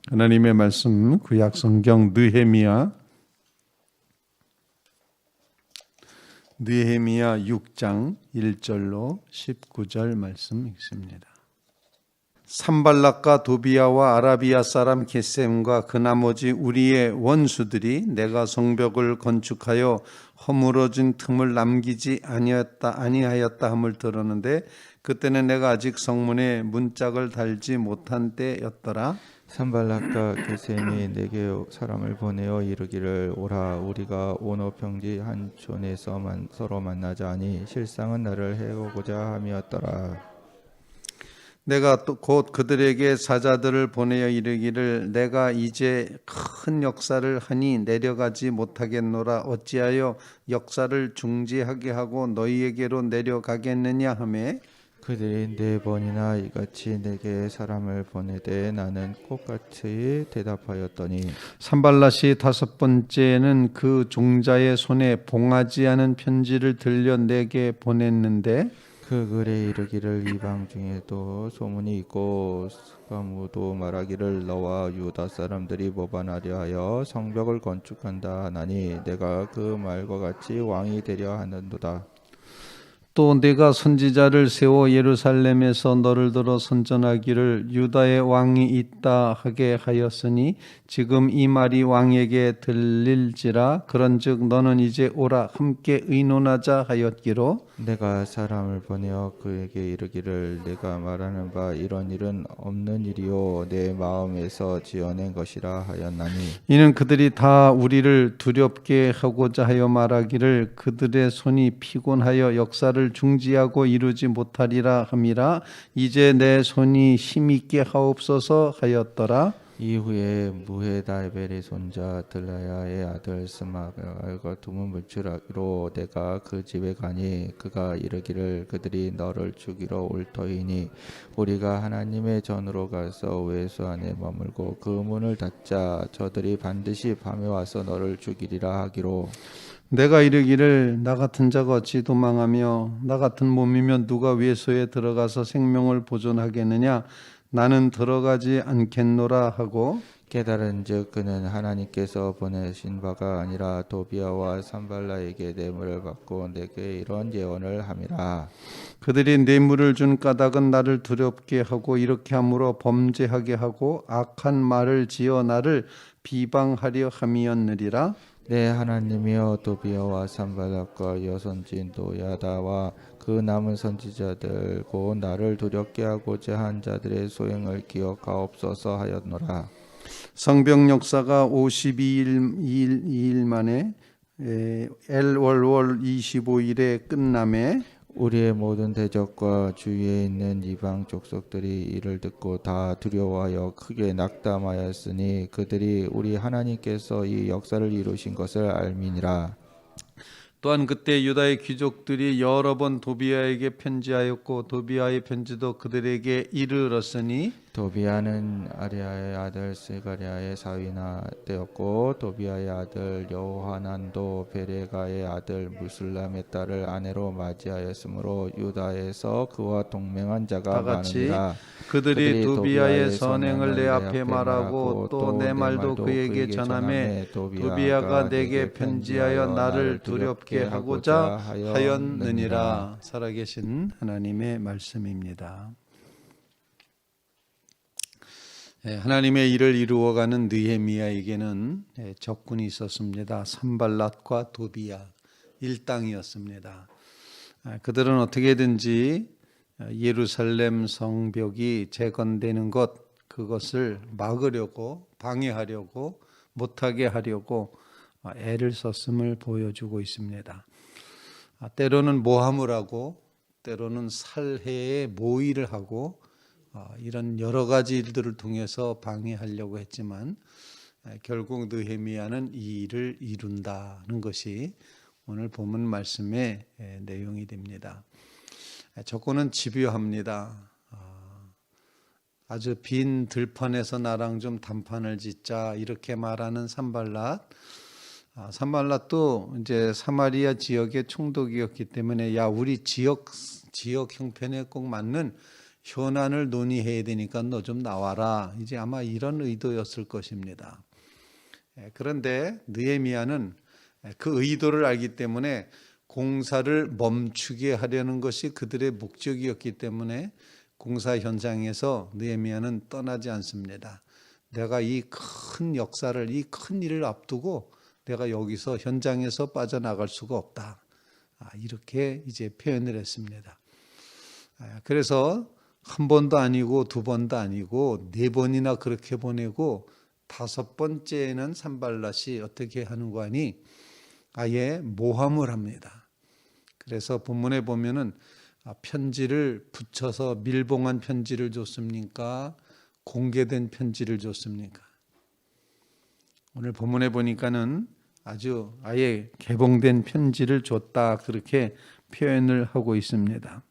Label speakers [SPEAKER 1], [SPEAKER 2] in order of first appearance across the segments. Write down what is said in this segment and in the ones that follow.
[SPEAKER 1] 하나님의 말씀 구약 성경 느헤미야 6장 1절로 19절 말씀 읽습니다. 산발락과 도비야와 아라비아 사람 게셈과 그 나머지 우리의 원수들이 내가 성벽을 건축하여 허물어진 틈을 남기지 아니하였다 함을 들었는데 그때는 내가 아직 성문에 문짝을 달지 못한 때였더라.
[SPEAKER 2] 산발락과 게셈이 내게 사람을 보내어 이르기를 오라 우리가 오너 평지 한 촌에서 서로 만나자 하니 실상은 나를 해오고자 함이었더라.
[SPEAKER 1] 내가 또 곧 그들에게 사자들을 보내어 이르기를 내가 이제 큰 역사를 하니 내려가지 못하겠노라. 어찌하여 역사를 중지하게 하고 너희에게로 내려가겠느냐 하매
[SPEAKER 2] 그들이 4번이나 이같이 내게 사람을 보내되 나는 똑같이 대답하였더니
[SPEAKER 1] 산발랏이 5번째는 그 종자의 손에 봉하지 않은 편지를 들려 내게 보냈는데
[SPEAKER 2] 그 글에 이르기를 이방 중에도 소문이 있고 스가무도 말하기를 너와 유다 사람들이 모반하려 하여 성벽을 건축한다 하나니 내가 그 말과 같이 왕이 되려 하는도다.
[SPEAKER 1] 또 내가 선지자를 세워 예루살렘에서 너를 들어 선전하기를 유다의 왕이 있다 하게 하였으니 지금 이 말이 왕에게 들릴지라. 그런즉 너는 이제 오라 함께 의논하자 하였기로
[SPEAKER 2] 내가 사람을 보내어 그에게 이르기를 내가 말하는 바 이런 일은 없는 일이요 내 마음에서 지어낸 것이라 하였나니
[SPEAKER 1] 이는 그들이 다 우리를 두렵게 하고자 하여 말하기를 그들의 손이 피곤하여 역사를 중지하고 이루지 못하리라 함이라. 이제 내 손이 힘있게 하옵소서 하였더라.
[SPEAKER 2] 이후에 무헤다벨의 손자 들라야의 아들 스마엘과 두문 물출하기로 내가 그 집에 가니 그가 이르기를 그들이 너를 죽이러 올 터이니 우리가 하나님의 전으로 가서 외수 안에 머물고 그 문을 닫자 저들이 반드시 밤에 와서 너를 죽이리라 하기로
[SPEAKER 1] 내가 이르기를 나 같은 자가 어찌 도망하며 나 같은 몸이면 누가 외소에 들어가서 생명을 보존하겠느냐. 나는 들어가지 않겠노라 하고
[SPEAKER 2] 깨달은즉 그는 하나님께서 보내신 바가 아니라 도비아와 산발라에게 뇌물을 받고 내게 이런 예언을 함이라.
[SPEAKER 1] 그들이 뇌물을 준 까닭은 나를 두렵게 하고 이렇게 함으로 범죄하게 하고 악한 말을 지어 나를 비방하려 함이었느리라.
[SPEAKER 2] 내 하나님이여 도비아와 산발락과 여선진 도야다와 그 남은 선지자들 곧 나를 두렵게 하고자 한 자들의 소행을 기억하옵소서 하였노라.
[SPEAKER 1] 성벽 역사가 52일 만에 엘월월 25일에 끝남에
[SPEAKER 2] 우리의 모든 대적과 주위에 있는 이방 족속들이 이를 듣고 다 두려워하여 크게 낙담하였으니 그들이 우리 하나님께서 이 역사를 이루신 것을 알미니라.
[SPEAKER 1] 또한 그때 유다의 귀족들이 여러 번 도비아에게 편지하였고 도비아의 편지도 그들에게 이르렀으니
[SPEAKER 2] 도비아는 아리아의 아들 스가랴의 사위나 되었고 도비아의 아들 여호하난도 베레가의 아들 무술람의 딸을 아내로 맞이하였으므로 유다에서 그와 동맹한 자가
[SPEAKER 1] 다 같이
[SPEAKER 2] 많으니라.
[SPEAKER 1] 그들이 도비아의 선행을 내 앞에 말하고 또 내 말도 그에게 전하매 도비아가 내게 편지하여 나를 두렵게 하고자 하였느니라. 살아계신 하나님의 말씀입니다. 하나님의 일을 이루어가는 느헤미야에게는 적군이 있었습니다. 산발랏과 도비야 일당이었습니다. 그들은 어떻게든지 예루살렘 성벽이 재건되는 그것을 막으려고 방해하려고 못하게 하려고 애를 썼음을 보여주고 있습니다. 때로는 모함을 하고 때로는 살해에 모의를 하고 이런 여러 가지 일들을 통해서 방해하려고 했지만 결국 느헤미야는 이 일을 이룬다는 것이 오늘 본문 말씀의 내용이 됩니다. 적군은 집요합니다. 아주 빈 들판에서 나랑 좀 단판을 짓자 이렇게 말하는 산발랏. 산발랏도 이제 사마리아 지역의 총독이었기 때문에 우리 지역 형편에 꼭 맞는 현안을 논의해야 되니까 너 좀 나와라. 이제 아마 이런 의도였을 것입니다. 그런데 느헤미야는 그 의도를 알기 때문에 공사를 멈추게 하려는 것이 그들의 목적이었기 때문에 공사 현장에서 느헤미야는 떠나지 않습니다. 내가 이 큰 역사를, 이 큰 일을 앞두고 내가 여기서 현장에서 빠져나갈 수가 없다. 이렇게 이제 표현을 했습니다. 그래서 한 번도 아니고 두 번도 아니고 네 번이나 그렇게 보내고 다섯 번째에는 산발랏이 어떻게 하는 거 아니? 아예 모함을 합니다. 그래서 본문에 보면은 편지를 붙여서 밀봉한 편지를 줬습니까? 공개된 편지를 줬습니까? 오늘 본문에 보니까는 아주 아예 개봉된 편지를 줬다 그렇게 표현을 하고 있습니다.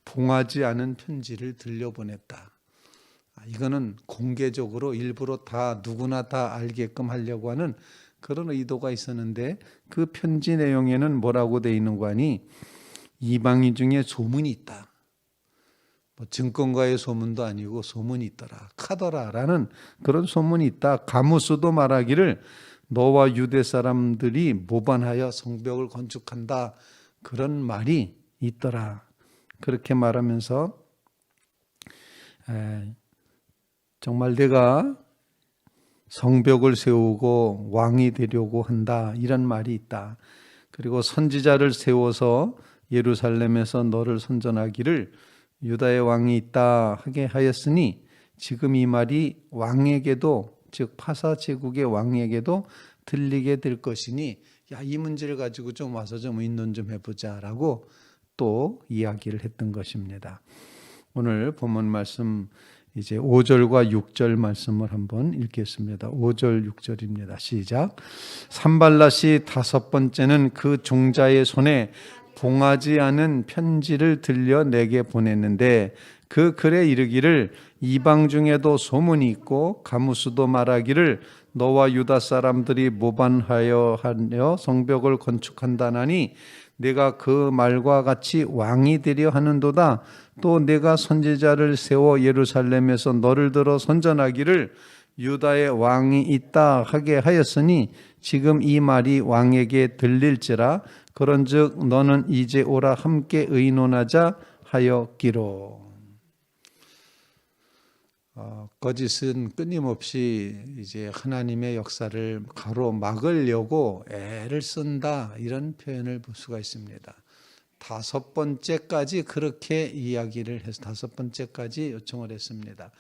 [SPEAKER 1] 봉하지 않은 편지를 들려보냈다. 이거는 공개적으로 일부러 다 누구나 다 알게끔 하려고 하는 그런 의도가 있었는데 그 편지 내용에는 뭐라고 돼 있는 거 아니? 이방인 중에 소문이 있다. 증권가의 소문도 아니고 소문이 있더라. 카더라라는 그런 소문이 있다. 가무스도 말하기를 너와 유대 사람들이 모반하여 성벽을 건축한다. 그런 말이 있더라. 그렇게 말하면서 정말 내가 성벽을 세우고 왕이 되려고 한다. 이런 말이 있다. 그리고 선지자를 세워서 예루살렘에서 너를 선전하기를 유다의 왕이 있다 하게 하였으니 지금 이 말이 왕에게도 즉 파사 제국의 왕에게도 들리게 될 것이니 이 문제를 가지고 좀 와서 좀 의논 좀 해보자라고 또 이야기를 했던 것입니다. 오늘 본문 말씀 이제 5절과 6절 말씀을 한번 읽겠습니다. 5절 6절입니다. 시작. 산발랏이 다섯 번째는 그 종자의 손에 봉하지 않은 편지를 들려 내게 보냈는데 그 글에 이르기를 이방 중에도 소문이 있고 가무스도 말하기를 너와 유다 사람들이 모반하여 하여 성벽을 건축한다나니 내가 그 말과 같이 왕이 되려 하는도다. 또 내가 선지자를 세워 예루살렘에서 너를 들어 선전하기를 유다의 왕이 있다 하게 하였으니 지금 이 말이 왕에게 들릴지라. 그런즉 너는 이제 오라 함께 의논하자 하였기로. 거짓은 끊임없이 이제 하나님의 역사를 가로막으려고 애를 쓴다 이런 표현을 볼 수가 있습니다. 다섯 번째까지 그렇게 이야기를 해서 다섯 번째까지 요청을 했습니다.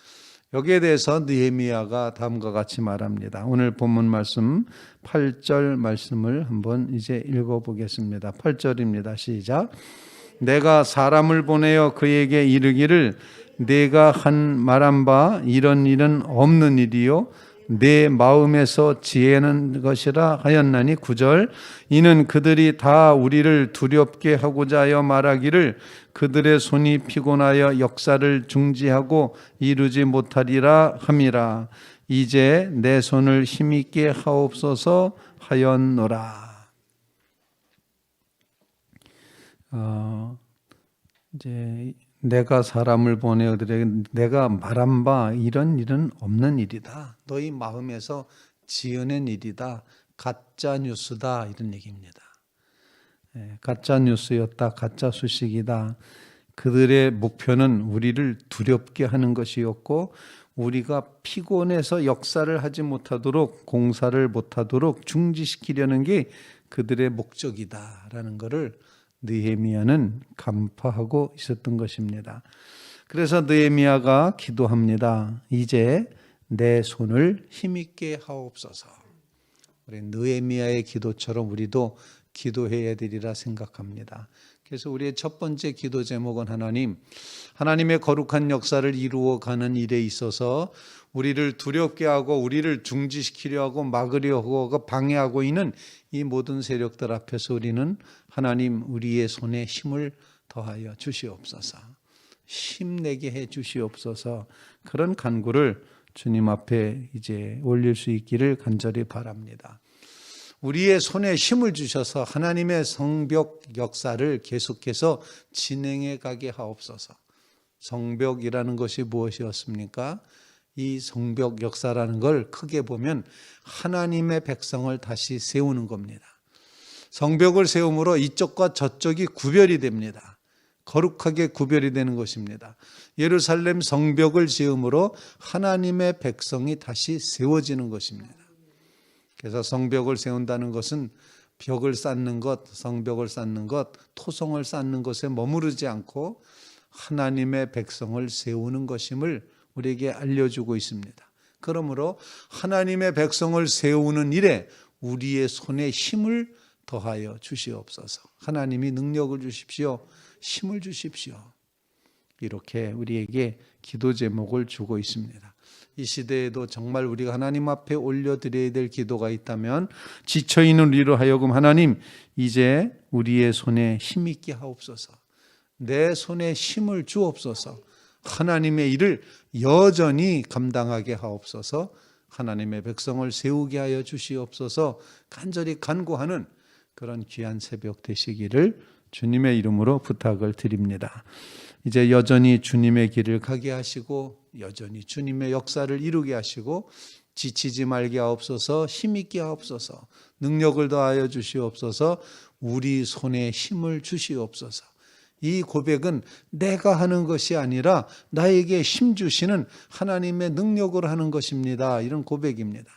[SPEAKER 1] 여기에 대해서 느헤미야가 다음과 같이 말합니다. 오늘 본문 말씀 8절 말씀을 한번 이제 읽어보겠습니다. 8절입니다. 시작. 내가 사람을 보내어 그에게 이르기를 내가 한 말한 바 이런 일은 없는 일이요 내 마음에서 지혜는 것이라 하였나니 9절 이는 그들이 다 우리를 두렵게 하고자 하여 말하기를 그들의 손이 피곤하여 역사를 중지하고 이루지 못하리라 함이라. 이제 내 손을 힘있게 하옵소서 하였노라. 이제 내가 사람을 보내어 내가 말한 바 이런 일은 없는 일이다. 너희 마음에서 지어낸 일이다. 가짜 뉴스다 이런 얘기입니다. 가짜 뉴스였다. 가짜 소식이다. 그들의 목표는 우리를 두렵게 하는 것이었고 우리가 피곤해서 역사를 하지 못하도록 공사를 못하도록 중지시키려는 게 그들의 목적이다라는 것을 느헤미야는 간파하고 있었던 것입니다. 그래서 느헤미야가 기도합니다. 이제 내 손을 힘있게 하옵소서. 우리 느헤미야의 기도처럼 우리도 기도해야 되리라 생각합니다. 그래서 우리의 첫 번째 기도 제목은 하나님의 거룩한 역사를 이루어가는 일에 있어서 우리를 두렵게 하고 우리를 중지시키려 하고 막으려 하고 방해하고 있는 이 모든 세력들 앞에서 우리는 하나님 우리의 손에 힘을 더하여 주시옵소서. 힘내게 해 주시옵소서. 그런 간구를 주님 앞에 이제 올릴 수 있기를 간절히 바랍니다. 우리의 손에 힘을 주셔서 하나님의 성벽 역사를 계속해서 진행해 가게 하옵소서. 성벽이라는 것이 무엇이었습니까? 이 성벽 역사라는 걸 크게 보면 하나님의 백성을 다시 세우는 겁니다. 성벽을 세움으로 이쪽과 저쪽이 구별이 됩니다. 거룩하게 구별이 되는 것입니다. 예루살렘 성벽을 지음으로 하나님의 백성이 다시 세워지는 것입니다. 그래서 성벽을 세운다는 것은 벽을 쌓는 것, 성벽을 쌓는 것, 토성을 쌓는 것에 머무르지 않고 하나님의 백성을 세우는 것임을 우리에게 알려주고 있습니다. 그러므로 하나님의 백성을 세우는 일에 우리의 손에 힘을 더하여 주시옵소서. 하나님이 능력을 주십시오. 힘을 주십시오. 이렇게 우리에게 기도 제목을 주고 있습니다. 이 시대에도 정말 우리가 하나님 앞에 올려드려야 될 기도가 있다면 지쳐있는 우리로 하여금 하나님 이제 우리의 손에 힘 있게 하옵소서. 내 손에 힘을 주옵소서. 하나님의 일을 여전히 감당하게 하옵소서. 하나님의 백성을 세우게 하여 주시옵소서. 간절히 간구하는 그런 귀한 새벽 되시기를 주님의 이름으로 부탁을 드립니다. 이제 여전히 주님의 길을 가게 하시고 여전히 주님의 역사를 이루게 하시고 지치지 말게 하옵소서. 힘있게 하옵소서. 능력을 더하여 주시옵소서. 우리 손에 힘을 주시옵소서. 이 고백은 내가 하는 것이 아니라 나에게 힘 주시는 하나님의 능력으로 하는 것입니다. 이런 고백입니다.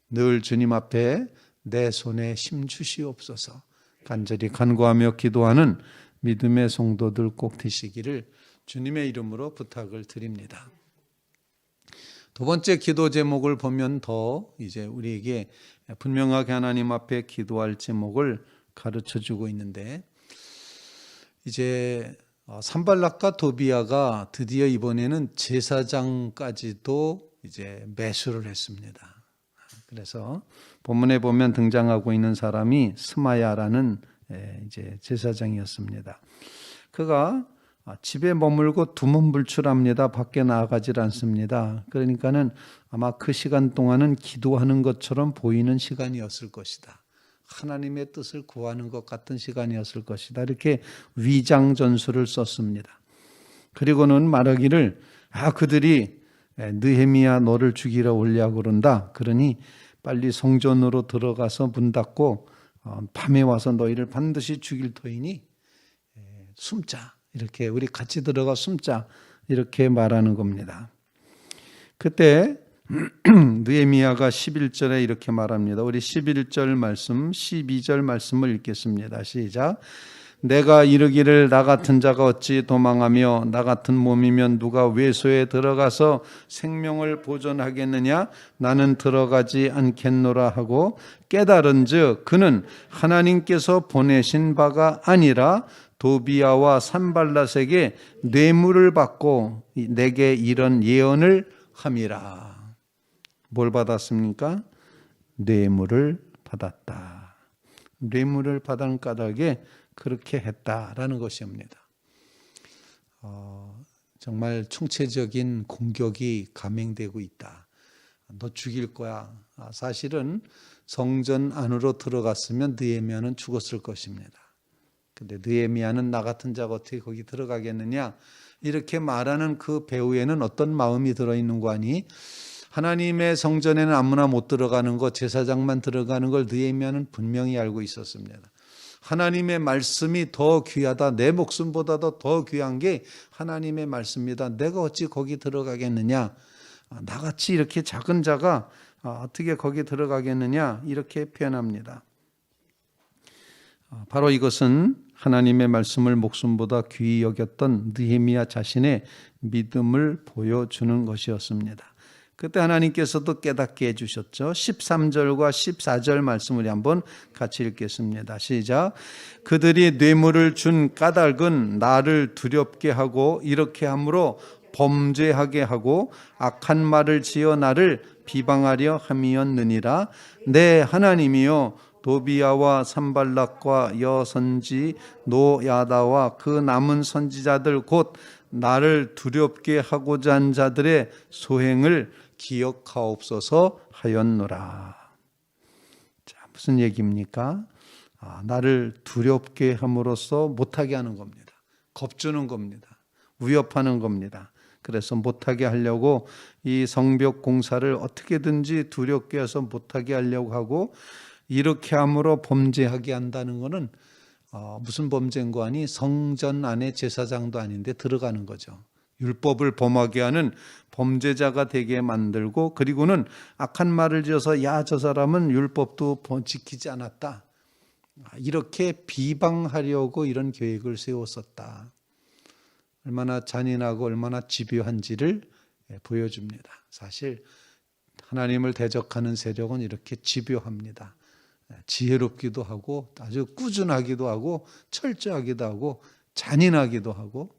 [SPEAKER 1] 늘 주님 앞에 내 손에 힘 주시옵소서. 간절히 간구하며 기도하는 믿음의 성도들 꼭 되시기를 주님의 이름으로 부탁을 드립니다. 두 번째 기도 제목을 보면 더 이제 우리에게 분명하게 하나님 앞에 기도할 제목을 가르쳐 주고 있는데, 이제 산발락과 도비아가 드디어 이번에는 제사장까지도 이제 매수를 했습니다. 그래서 본문에 보면 등장하고 있는 사람이 스마야라는 이제 제사장이었습니다. 그가 집에 머물고 두문불출합니다. 밖에 나가질 않습니다. 그러니까는 아마 그 시간 동안은 기도하는 것처럼 보이는 시간이었을 것이다. 하나님의 뜻을 구하는 것 같은 시간이었을 것이다. 이렇게 위장 전술을 썼습니다. 그리고는 말하기를 그들이 느헤미야 너를 죽이러 오려고 그런다. 그러니 빨리 성전으로 들어가서 문 닫고 밤에 와서 너희를 반드시 죽일 터이니 숨자. 이렇게 우리 같이 들어가 숨자. 이렇게 말하는 겁니다. 그때 느헤미야가 11절에 이렇게 말합니다. 우리 11절 말씀, 12절 말씀을 읽겠습니다. 시작. 내가 이르기를 나 같은 자가 어찌 도망하며 나 같은 몸이면 누가 외소에 들어가서 생명을 보존하겠느냐? 나는 들어가지 않겠노라 하고 깨달은즉 그는 하나님께서 보내신 바가 아니라 도비야와 산발랏에게 뇌물을 받고 내게 이런 예언을 함이라. 뭘 받았습니까? 뇌물을 받았다. 뇌물을 받은 까닭에 그렇게 했다라는 것입니다. 정말 총체적인 공격이 감행되고 있다. 너 죽일 거야. 사실은 성전 안으로 들어갔으면 느헤미야는 죽었을 것입니다. 근데 느헤미야는 나 같은 자가 어떻게 거기 들어가겠느냐? 이렇게 말하는 그 배후에는 어떤 마음이 들어있는 거 아니? 하나님의 성전에는 아무나 못 들어가는 것, 제사장만 들어가는 걸 느헤미야는 분명히 알고 있었습니다. 하나님의 말씀이 더 귀하다. 내 목숨보다도 더 귀한 게 하나님의 말씀이다. 내가 어찌 거기 들어가겠느냐? 나같이 이렇게 작은 자가 어떻게 거기 들어가겠느냐? 이렇게 표현합니다. 바로 이것은 하나님의 말씀을 목숨보다 귀히 여겼던 느헤미야 자신의 믿음을 보여주는 것이었습니다. 그때 하나님께서도 깨닫게 해주셨죠. 13절과 14절 말씀을 한번 같이 읽겠습니다. 시작. 그들이 뇌물을 준 까닭은 나를 두렵게 하고 이렇게 함으로 범죄하게 하고 악한 말을 지어 나를 비방하려 함이었느니라. 내 하나님이여 도비야와 산발락과 여선지 노야다와 그 남은 선지자들 곧 나를 두렵게 하고자 한 자들의 소행을 기억하옵소서 하였노라. 자, 무슨 얘기입니까? 나를 두렵게 함으로써 못하게 하는 겁니다. 겁주는 겁니다. 위협하는 겁니다. 그래서 못하게 하려고 이 성벽 공사를 어떻게든지 두렵게 해서 못하게 하려고 하고, 이렇게 함으로 범죄하게 한다는 것은 무슨 범죄인 거 아니? 성전 안에 제사장도 아닌데 들어가는 거죠. 율법을 범하게 하는 범죄자가 되게 만들고, 그리고는 악한 말을 지어서 야, 저 사람은 율법도 지키지 않았다, 이렇게 비방하려고 이런 계획을 세웠었다. 얼마나 잔인하고 얼마나 집요한지를 보여줍니다. 사실 하나님을 대적하는 세력은 이렇게 집요합니다. 지혜롭기도 하고 아주 꾸준하기도 하고 철저하기도 하고 잔인하기도 하고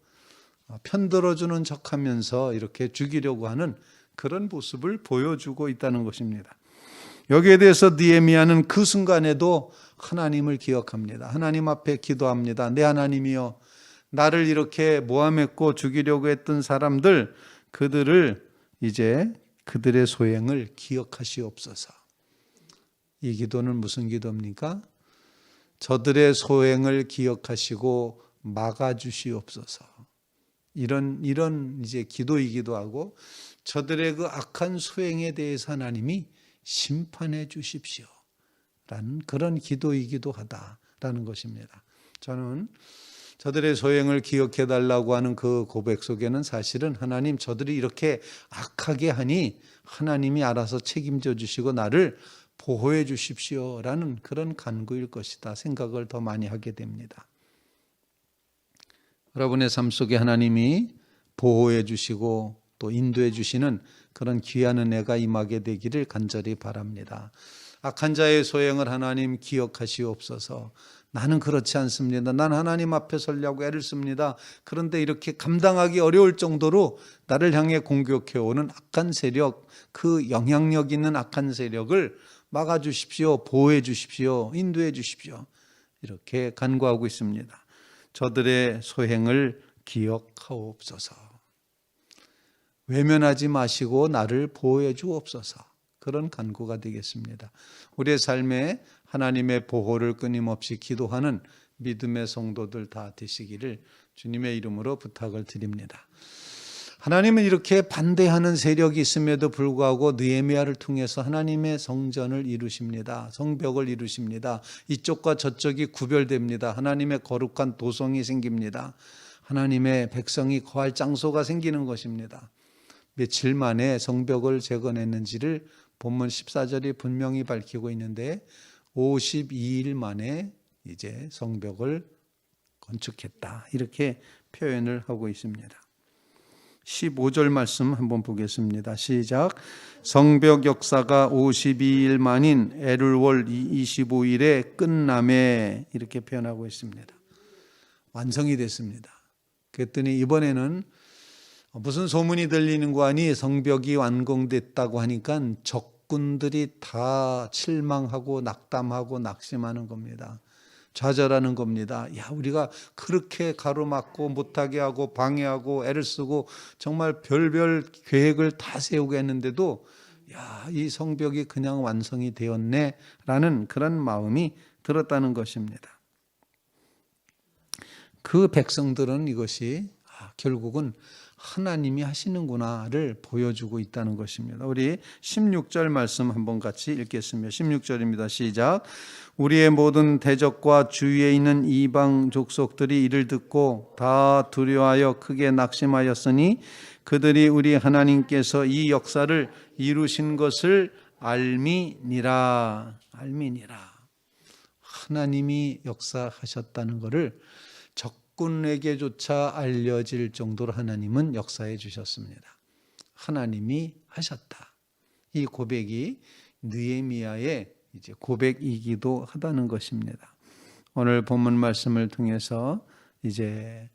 [SPEAKER 1] 편들어주는 척하면서 이렇게 죽이려고 하는 그런 모습을 보여주고 있다는 것입니다. 여기에 대해서 느헤미야는 그 순간에도 하나님을 기억합니다. 하나님 앞에 기도합니다. 내 하나님이여, 나를 이렇게 모함했고 죽이려고 했던 사람들, 그들을 이제 그들의 소행을 기억하시옵소서. 이 기도는 무슨 기도입니까? 저들의 소행을 기억하시고 막아주시옵소서. 이런 이제 기도이기도 하고, 저들의 그 악한 소행에 대해서 하나님이 심판해 주십시오 라는 그런 기도이기도 하다라는 것입니다. 저는 저들의 소행을 기억해 달라고 하는 그 고백 속에는 사실은 하나님, 저들이 이렇게 악하게 하니 하나님이 알아서 책임져 주시고 나를 보호해 주십시오 라는 그런 간구일 것이다 생각을 더 많이 하게 됩니다. 여러분의 삶 속에 하나님이 보호해 주시고 또 인도해 주시는 그런 귀한 은혜가 임하게 되기를 간절히 바랍니다. 악한 자의 소행을 하나님 기억하시옵소서. 나는 그렇지 않습니다. 난 하나님 앞에 서려고 애를 씁니다. 그런데 이렇게 감당하기 어려울 정도로 나를 향해 공격해오는 악한 세력, 그 영향력 있는 악한 세력을 막아주십시오. 보호해 주십시오. 인도해 주십시오. 이렇게 간구하고 있습니다. 저들의 소행을 기억하옵소서. 외면하지 마시고 나를 보호해 주옵소서. 그런 간구가 되겠습니다. 우리의 삶에 하나님의 보호를 끊임없이 기도하는 믿음의 성도들 다 되시기를 주님의 이름으로 부탁을 드립니다. 하나님은 이렇게 반대하는 세력이 있음에도 불구하고 느헤미야를 통해서 하나님의 성전을 이루십니다. 성벽을 이루십니다. 이쪽과 저쪽이 구별됩니다. 하나님의 거룩한 도성이 생깁니다. 하나님의 백성이 거할 장소가 생기는 것입니다. 며칠 만에 성벽을 재건했는지를 본문 14절이 분명히 밝히고 있는데 52일 만에 이제 성벽을 건축했다, 이렇게 표현을 하고 있습니다. 15절 말씀 한번 보겠습니다. 시작. 성벽 역사가 52일 만인 엘울월 25일에 끝남에, 이렇게 표현하고 있습니다. 완성이 됐습니다. 그랬더니 이번에는 무슨 소문이 들리는 거 아니 성벽이 완공됐다고 하니까 적군들이 다 실망하고 낙담하고 낙심하는 겁니다. 좌절하는 겁니다. 야, 우리가 그렇게 가로막고 못하게 하고 방해하고 애를 쓰고 정말 별별 계획을 다 세우고 했는데도 야, 이 성벽이 그냥 완성이 되었네 라는 그런 마음이 들었다는 것입니다. 그 백성들은 이것이 결국은 하나님이 하시는구나를 보여주고 있다는 것입니다. 우리 16절 말씀 한번 같이 읽겠습니다. 16절입니다. 시작. 우리의 모든 대적과 주위에 있는 이방 족속들이 이를 듣고 다 두려워하여 크게 낙심하였으니 그들이 우리 하나님께서 이 역사를 이루신 것을 알미니라. 알미니라. 하나님이 역사하셨다는 것을 적군에게조차 알려질 정도로 하나님은 역사해 주셨습니다. 하나님이 하셨다. 이 고백이 느헤미야의 이제 고백이기도 하다는 것입니다. 오늘 본문 말씀을 통해서 이제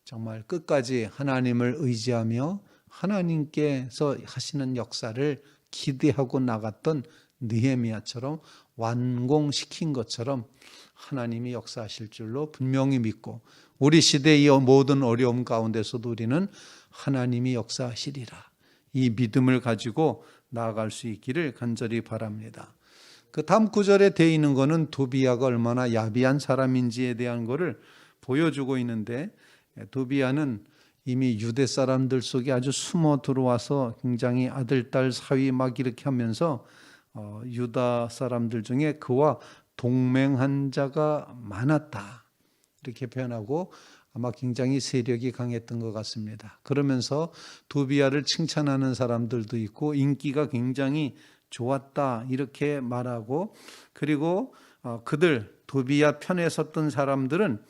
[SPEAKER 1] 정말 끝까지 하나님을 의지하며 하나님께서 하시는 역사를 기대하고 나갔던 느헤미야처럼 완공시킨 것처럼 하나님이 역사하실 줄로 분명히 믿고 우리 시대의 모든 어려움 가운데서도 우리는 하나님이 역사하시리라, 이 믿음을 가지고 나아갈 수 있기를 간절히 바랍니다. 그 다음 구절에 되어 있는 것은 도비야가 얼마나 야비한 사람인지에 대한 것을 보여주고 있는데, 도비야는 이미 유대 사람들 속에 아주 숨어 들어와서 굉장히 아들, 딸 사위 막 이렇게 하면서 유다 사람들 중에 그와 동맹한 자가 많았다. 이렇게 표현하고 아마 굉장히 세력이 강했던 것 같습니다. 그러면서 도비야를 칭찬하는 사람들도 있고 인기가 굉장히 좋았다 이렇게 말하고, 그리고 그들 도비야 편에 섰던 사람들은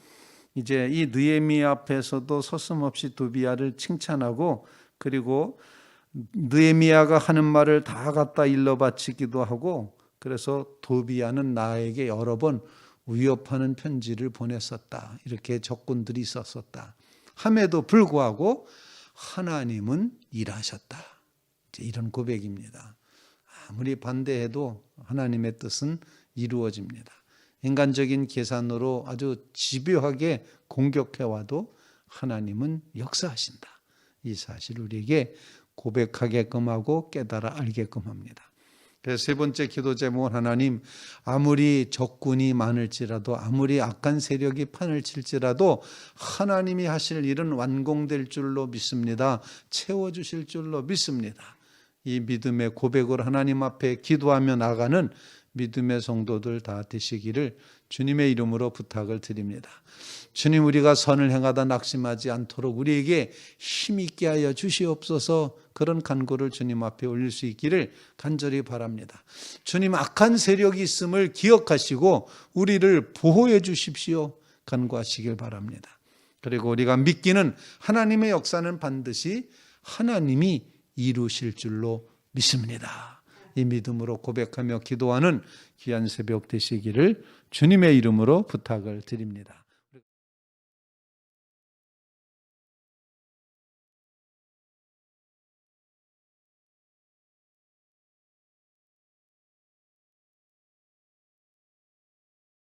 [SPEAKER 1] 이제 이 느헤미야 앞에서도 서슴없이 도비야를 칭찬하고, 그리고 느헤미야가 하는 말을 다 갖다 일러 바치기도 하고, 그래서 도비야는 나에게 여러 번 위협하는 편지를 보냈었다. 이렇게 적군들이 있었었다. 함에도 불구하고 하나님은 일하셨다. 이제 이런 고백입니다. 아무리 반대해도 하나님의 뜻은 이루어집니다. 인간적인 계산으로 아주 집요하게 공격해와도 하나님은 역사하신다. 이 사실을 우리에게 고백하게끔 하고 깨달아 알게끔 합니다. 그래서 세 번째 기도 제목은 하나님, 아무리 적군이 많을지라도 아무리 악한 세력이 판을 칠지라도 하나님이 하실 일은 완공될 줄로 믿습니다. 채워주실 줄로 믿습니다. 이 믿음의 고백을 하나님 앞에 기도하며 나가는 믿음의 성도들 다 되시기를 주님의 이름으로 부탁을 드립니다. 주님, 우리가 선을 행하다 낙심하지 않도록 우리에게 힘있게 하여 주시옵소서. 그런 간구를 주님 앞에 올릴 수 있기를 간절히 바랍니다. 주님, 악한 세력이 있음을 기억하시고 우리를 보호해 주십시오. 간구하시길 바랍니다. 그리고 우리가 믿기는 하나님의 역사는 반드시 하나님이 이루실 줄로 믿습니다. 이 믿음으로 고백하며 기도하는 귀한 새벽 되시기를 주님의 이름으로 부탁을 드립니다.